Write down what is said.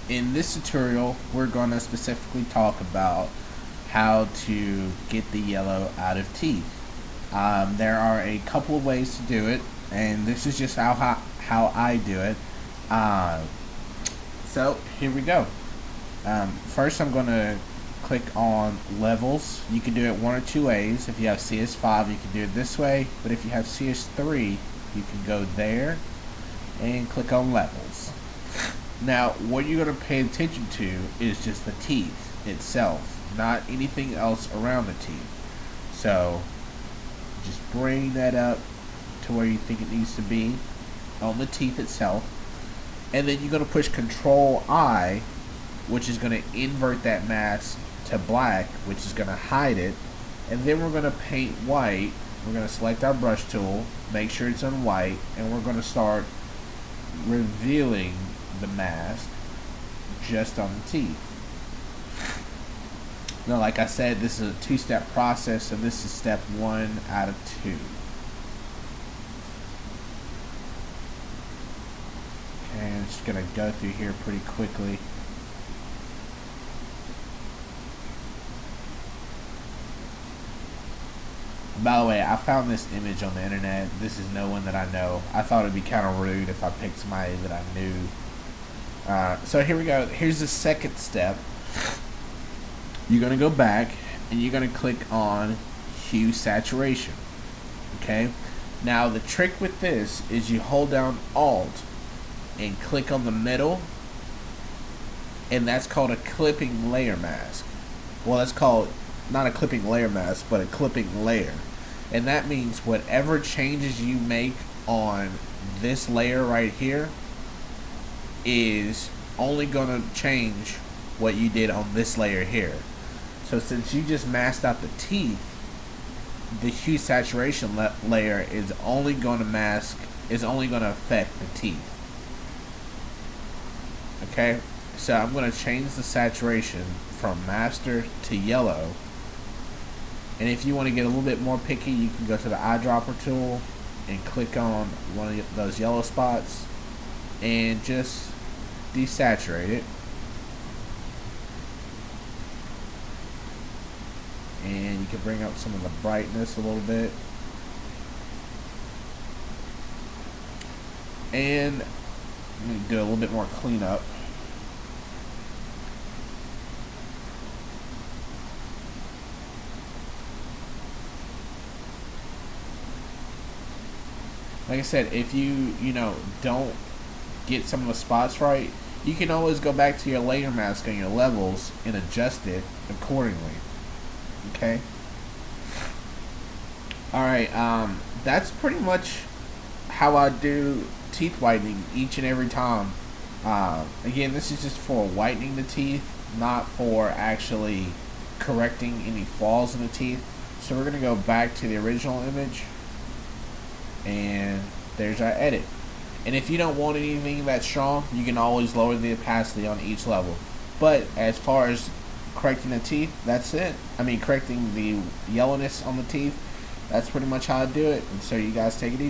In this tutorial, we're going to specifically talk about how to get the yellow out of teeth. There are a couple of ways to do it, and this is just how I do it. So here we go. First, I'm going to click on levels. You can do it one or two ways. If you have CS5, you can do it this way, but if you have CS3, you can go there and click on levels. Now, what you're going to pay attention to is just the teeth itself, not anything else around the teeth. So, just bring that up to where you think it needs to be on the teeth itself. And then you're going to push Control I, which is going to invert that mask to black, which is going to hide it. And then we're going to paint white. We're going to select our brush tool, make sure it's on white, and we're going to start revealing the mask just on the teeth. Now, like I said, this is a two-step process, so this is step 1 out of 2. Okay, I'm just going to go through here pretty quickly. By the way, I found this image on the internet. This is no one that I know. I thought it'd be kind of rude if I picked somebody that I knew. So here we go. Here's the second step. You're going to go back and you're going to click on Hue Saturation. Okay? Now the trick with this is you hold down Alt and click on the middle, and that's called a clipping layer mask. Well, that's called not a clipping layer mask, but a clipping layer. And that means whatever changes you make on this layer right here is only going to change what you did on this layer here. So since you just masked out the teeth, the hue saturation layer is only going to affect the teeth. Okay, so I'm going to change the saturation from master to yellow. And if you want to get a little bit more picky, you can go to the eyedropper tool and click on one of those yellow spots and just desaturate it. And you can bring up some of the brightness a little bit. And let me do a little bit more cleanup. Like I said, if you don't get some of the spots right, you can always go back to your layer mask on your levels and adjust it accordingly. Okay. Alright, that's pretty much how I do teeth whitening each and every time. Again, this is just for whitening the teeth, not for actually correcting any flaws in the teeth. So we're going to go back to the original image, and there's our edit. And if you don't want anything that strong, you can always lower the opacity on each level. But as far as correcting the teeth, that's it. I mean, correcting the yellowness on the teeth, that's pretty much how I do it. And so you guys take it easy.